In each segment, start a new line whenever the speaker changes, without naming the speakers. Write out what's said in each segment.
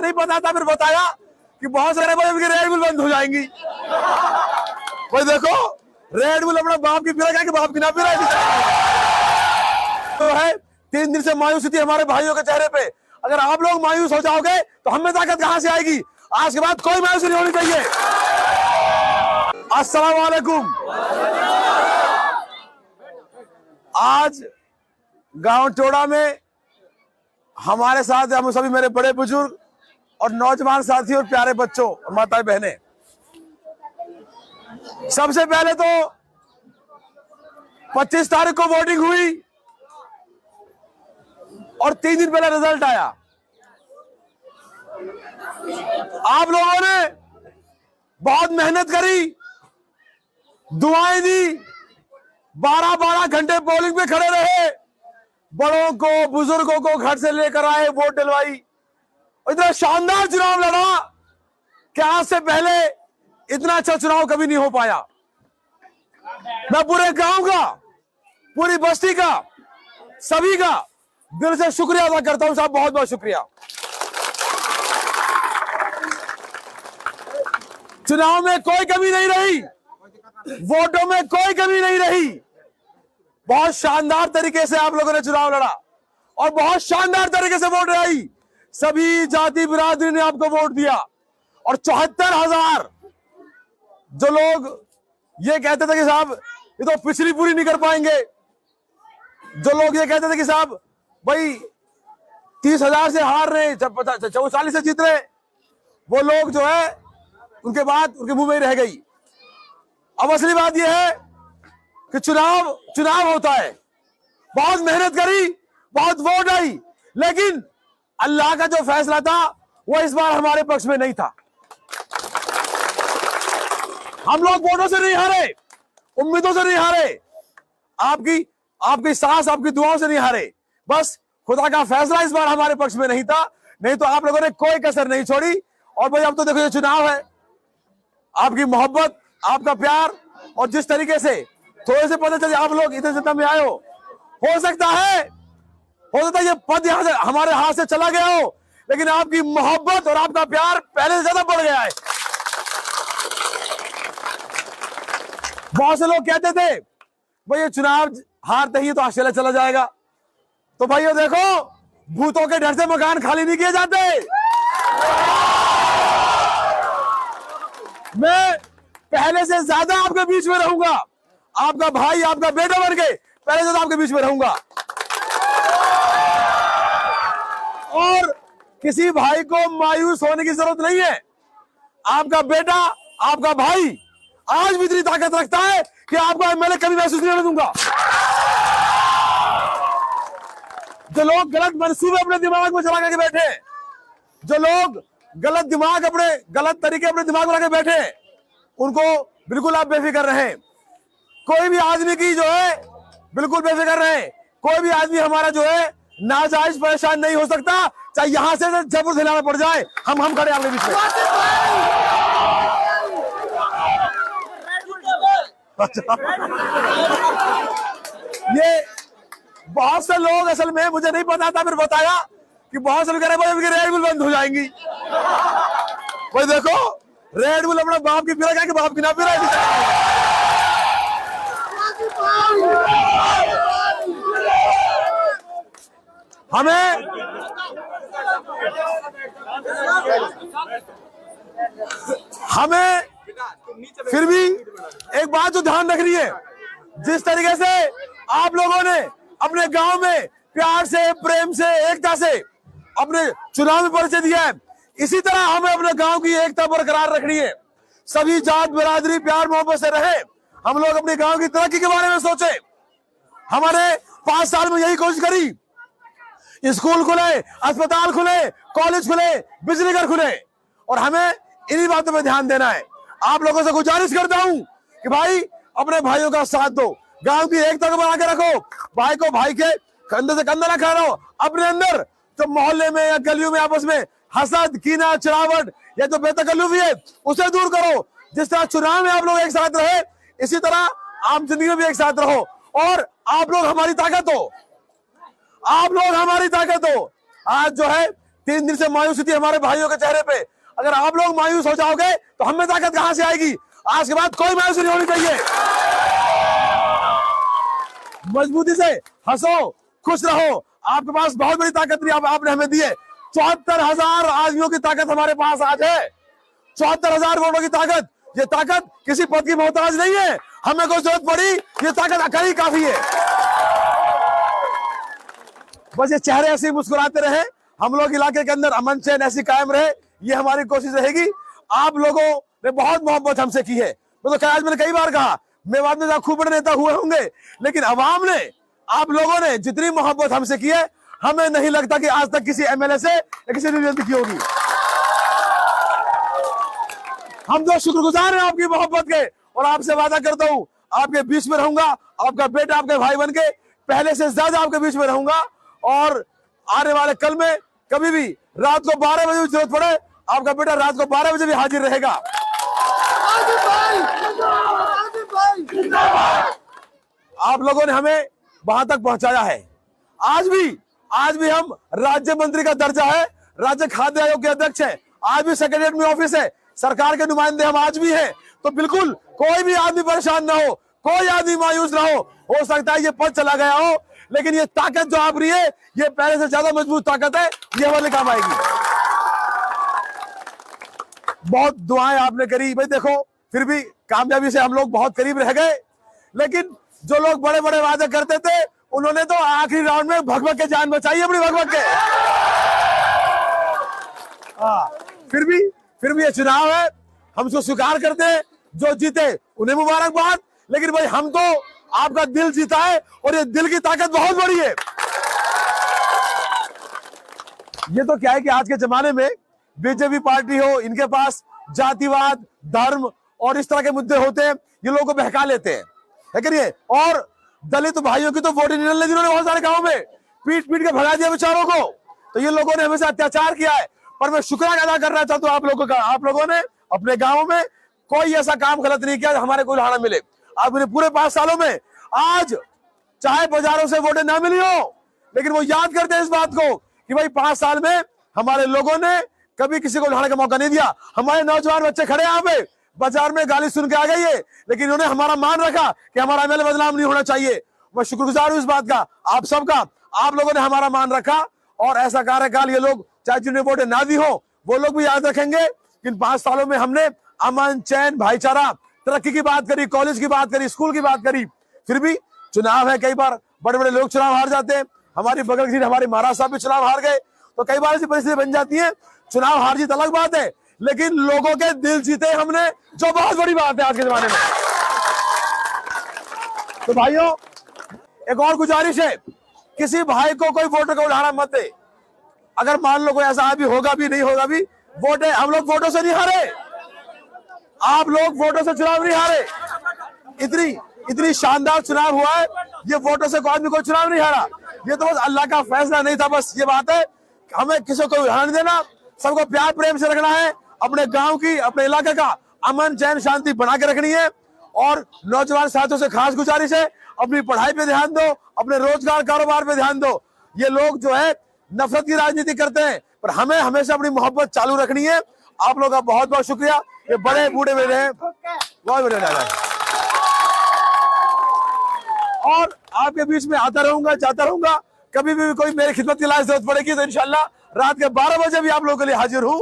नहीं पता था, फिर बताया कि बहुत सारे भाई रेड बुल बंद हो जाएंगी। भाई देखो रेड बुल अपना बाप की पीला कि बाप की ना पीला तो है। 3 दिन से मायूसी थी हमारे भाइयों के चेहरे पे। अगर आप लोग मायूस हो जाओगे तो हमें ताकत कहां से आएगी? आज के बाद कोई मायूसी नहीं होनी चाहिए। अस्सलाम वालेकुम। आज गांव टोड़ा में हमारे साथ हम सभी मेरे बड़े बुजुर्ग और नौजवान साथी और प्यारे बच्चों और माताएं बहनें, सबसे पहले तो 25 तारीख को वोटिंग हुई और 3 दिन पहले रिजल्ट आया। आप लोगों ने बहुत मेहनत करी, दुआएं दी, 12-12 घंटे पोलिंग पे खड़े रहे, बड़ों को बुजुर्गों को घर से लेकर आए, वोट डलवाई, इतना शानदार चुनाव लड़ा कि आज से पहले इतना अच्छा चुनाव कभी नहीं हो पाया। मैं पूरे गांव का, पूरी बस्ती का, सभी का दिल से शुक्रिया अदा करता हूं साहब, बहुत बहुत शुक्रिया। चुनाव में कोई कमी नहीं रही, वोटों में कोई कमी नहीं रही। बहुत शानदार तरीके से आप लोगों ने चुनाव लड़ा और बहुत शानदार तरीके से वोट आई। सभी जाति बिरादरी ने आपको वोट दिया और 74,000 जो लोग ये कहते थे कि साहब ये तो पिछली पूरी नहीं कर पाएंगे, जो लोग ये कहते थे कि साहब भाई 30,000 से हार रहे, 44 से जीत रहे, वो लोग जो है उनके बाद उनके मुंह में ही रह गई। अब असली बात यह है कि चुनाव होता है। बहुत मेहनत करी, बहुत वोट आई, लेकिन अल्लाह का जो फैसला था वो इस बार हमारे पक्ष में नहीं था। हम लोग वोटों से नहीं हारे, उम्मीदों से नहीं हारे, आपकी सांस, आपकी दुआओं से नहीं हारे। बस खुदा का फैसला इस बार हमारे पक्ष में नहीं था, नहीं तो आप लोगों ने कोई कसर नहीं छोड़ी। और भाई अब तो देखो ये चुनाव है, आपकी मोहब्बत, आपका प्यार और जिस तरीके से थोड़े से पता चले आप लोग इतने जनता में आए हो सकता है ये पद यहां से हमारे हाथ से चला गया हो, लेकिन आपकी मोहब्बत और आपका प्यार पहले से ज्यादा बढ़ गया है। बहुत से लोग कहते थे भाई ये चुनाव हारते ही तो ऑस्ट्रेलिया चला जाएगा। तो भाइयों देखो, भूतों के डर से मकान खाली नहीं किए जाते। मैं पहले से ज्यादा आपके बीच में रहूंगा, आपका भाई, आपका बेटा बन के पहले से आपके बीच में रहूंगा। और किसी भाई को मायूस होने की जरूरत नहीं है। आपका बेटा, आपका भाई आज भी इतनी ताकत रखता है कि आपको एमएलए कभी महसूस नहीं होने दूंगा। जो लोग गलत मंसूबे अपने दिमाग में चला करके बैठे, जो लोग गलत तरीके अपने दिमाग में लगा के बैठे, उनको बिल्कुल आप बेफिक्र रहें। कोई भी आदमी की जो है बिल्कुल बेफिक्र रहें। कोई भी आदमी हमारा जो है नाजायज परेशान नहीं हो सकता, चाहे यहां से जबरदस्त हिलाना पड़ जाए, हम खड़े आपके बीच में। ये बहुत से लोग, असल में मुझे नहीं पता था, फिर बताया कि बहुत से लोग कह रहे भाई रेड बुल बंद हो जाएंगी। भाई देखो रेड बुल अपना बाप की पीला कि बाप की ना पीला। हमें फिर भी एक बात जो ध्यान रखनी है, जिस तरीके से आप लोगों ने अपने गांव में प्यार से, प्रेम से, एकता से अपने चुनाव में परिचय दिया है, इसी तरह हमें अपने गांव की एकता बरकरार रखनी है। सभी जात बिरादरी प्यार मोहब्बत से रहे। हम लोग अपने गांव की तरक्की के बारे में सोचे। हमारे 5 साल में यही कोशिश करी, स्कूल खुले, अस्पताल खुले, कॉलेज खुले, बिजली घर खुले, और हमें इन्हीं बातों पे ध्यान देना है। आप लोगों से गुजारिश करता हूं कि भाई अपने भाइयों का साथ दो, गांव की एकता को बना के रखो, भाई को भाई के कंधे से कंधा रखा रहो। अपने अंदर जो मोहल्ले में या गलियों में आपस में हसद, कीना, चिढ़ावट या जो बेतकल्लुफी है उसे दूर करो। जिस तरह चुनाव में आप लोग एक साथ रहे, इसी तरह आम जिंदगी में भी एक साथ रहो। और आप लोग हमारी ताकत हो, आप लोग हमारी ताकत हो। आज जो है 3 दिन से मायूसी थी हमारे भाइयों के चेहरे पे। अगर आप लोग मायूस हो जाओगे तो हमें ताकत कहां से आएगी? आज के बाद कोई मायूसी नहीं होनी चाहिए। मजबूती से हंसो, खुश रहो। आपके पास बहुत बड़ी ताकत नहीं आपने हमें दी है। 74,000 आदमियों की ताकत हमारे पास आज है, 74,000 वोटों की ताकत। ये ताकत किसी पद की मोहताज नहीं है। हमें कोई जरूरत पड़ी, ये ताकत अकेली काफी है। बस ये चेहरे ऐसे ही मुस्कुराते रहे, हम लोग इलाके के अंदर अमन चैन ऐसी कायम रहे, ये हमारी कोशिश रहेगी। आप लोगों ने बहुत मोहब्बत हमसे की है। मैं तो आज मैंने कई बार कहा, मेवात में खूब बड़े नेता हुए होंगे, लेकिन अवाम ने, आप लोगों ने जितनी मोहब्बत हमसे की है, हमें नहीं लगता कि आज तक किसी एमएलए से या किसी ने की होगी। हम तो शुक्रगुजार हैं आपकी मोहब्बत के, और आपसे वादा करता हूं आपके बीच में रहूंगा, आपका बेटा, आपके भाई बन के पहले से ज्यादा आपके बीच में रहूंगा। और आने वाले कल में कभी भी रात को 12 बजे जरूरत पड़े, आपका बेटा रात को 12 बजे भी हाजिर रहेगा। आप लोगों ने हमें वहां तक पहुंचाया है। आज भी हम राज्य मंत्री का दर्जा है, राज्य खाद्य आयोग के अध्यक्ष हैं, आज भी सेक्रेटरीट में ऑफिस है, सरकार के नुमाइंदे हम आज भी हैं। तो बिल्कुल कोई भी आदमी परेशान ना हो, कोई आदमी मायूस ना हो सकता है ये पद चला गया हो, लेकिन ये ताकत जो आप रही है, ये पहले से ज्यादा मजबूत ताकत है, ये हमारे काम आएगी। बहुत दुआएं आपने करी भाई, देखो फिर भी कामयाबी से हम लोग बहुत करीब रह गए। लेकिन जो लोग बड़े बड़े वादे करते थे, उन्होंने तो आखिरी राउंड में भगभग के जान बचाई अपनी, भगभग के। फिर भी ये चुनाव है, हम उसको स्वीकार करते हैं। जो जीते उन्हें मुबारकबाद, लेकिन भाई हम तो आपका दिल जीता है, और ये दिल की ताकत बहुत बड़ी है। ये तो क्या है कि आज के जमाने में बीजेपी पार्टी हो, इनके पास जातिवाद, धर्म और इस तरह के मुद्दे होते हैं, ये लोगों को बहका लेते हैं, है कि नहीं? और दलित भाइयों की तो वोट ही नहीं डाले, जिन्होंने बहुत सारे गांवों में पीट के भगा दिया बेचारों को। तो ये लोगों ने हमेशा अत्याचार किया है। पर मैं शुक्र अदा करना चाहता हूं आप लोगों का, आप लोगों ने अपने गाँव में कोई ऐसा काम गलत नहीं किया हमारे को उदाहरण मिले। आप पूरे 5 सालों में, आज चाहे बाजारों से वोटें ना मिली हो, लेकिन वो याद करते हैं इस बात को कि भाई 5 साल में हमारे लोगों ने कभी किसी को उठाने का मौका नहीं दिया। हमारे नौजवान बच्चे खड़े यहाँ पे, बाजार में गाली सुन के आ गई है, लेकिन इन्होंने हमारा मान रखा कि हमारा एमएलए बदनाम नहीं होना चाहिए। मैं शुक्रगुजार हूं इस बात का, आप सबका। आप लोगों ने हमारा मान रखा, और ऐसा कार्यकाल ये लोग चाहे जिन्हें वोटें ना दी हो, वो लोग भी याद रखेंगे कि इन 5 सालों में हमने अमन चैन, भाईचारा, तरक्की की बात करी, कॉलेज की बात करी, स्कूल की बात करी। फिर भी चुनाव है, कई बार बड़े बड़े लोग चुनाव हार जाते हैं। हमारी बगल की हमारे महाराज साहब भी चुनाव हार गए, तो कई बार ऐसी परिस्थिति बन जाती है। चुनाव हार जीत अलग बात है, लेकिन लोगों के दिल जीते हमने, जो बहुत बड़ी बात है आज के जमाने में। तो भाइयों, एक और गुजारिश है, किसी भाई को कोई वोटर का उदाहरण मत दे। अगर मान लो कोई ऐसा आदमी होगा भी, नहीं होगा भी, वोट है, हम लोग वोटों से नहीं हारे, आप लोग वोटों से चुनाव नहीं हारे। इतनी शानदार चुनाव हुआ है, ये वोटों से कोई आदमी कोई चुनाव नहीं हारा। ये तो बस अल्लाह का फैसला नहीं था, बस ये बात है। हमें किसी को उदाहरण देना, सबको प्यार प्रेम से रखना है, अपने गांव की, अपने इलाके का अमन चैन शांति बना के रखनी है। और नौजवान साथियों से खास गुजारिश है, अपनी पढ़ाई पे ध्यान दो, अपने रोजगार कारोबार पे ध्यान दो। ये लोग जो है नफरत की राजनीति करते हैं, पर हमें हमेशा अपनी मोहब्बत चालू रखनी है। आप लोगों का बहुत बहुत शुक्रिया। ये बड़े बूढ़े मेरे हैं, बहुत बढ़िया। और आपके बीच में आता रहूंगा, जाता रहूंगा। कभी भी कोई मेरी खिदमत की जरूरत पड़ेगी तो इंशाल्लाह रात के 12 बजे भी आप लोगों के लिए हाजिर हूं।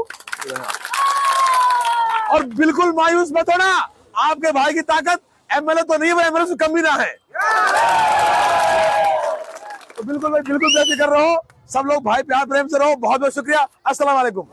और बिल्कुल मायूस मत होना, आपके भाई की ताकत एमएलए तो नहीं है, एमएलए से कम भी ना है। तो बिल्कुल भाई, बिल्कुल बेफिक्र रहो, सब लोग भाई प्यार प्रेम से रहो। बहुत बहुत शुक्रिया। अस्सलाम वालेकुम।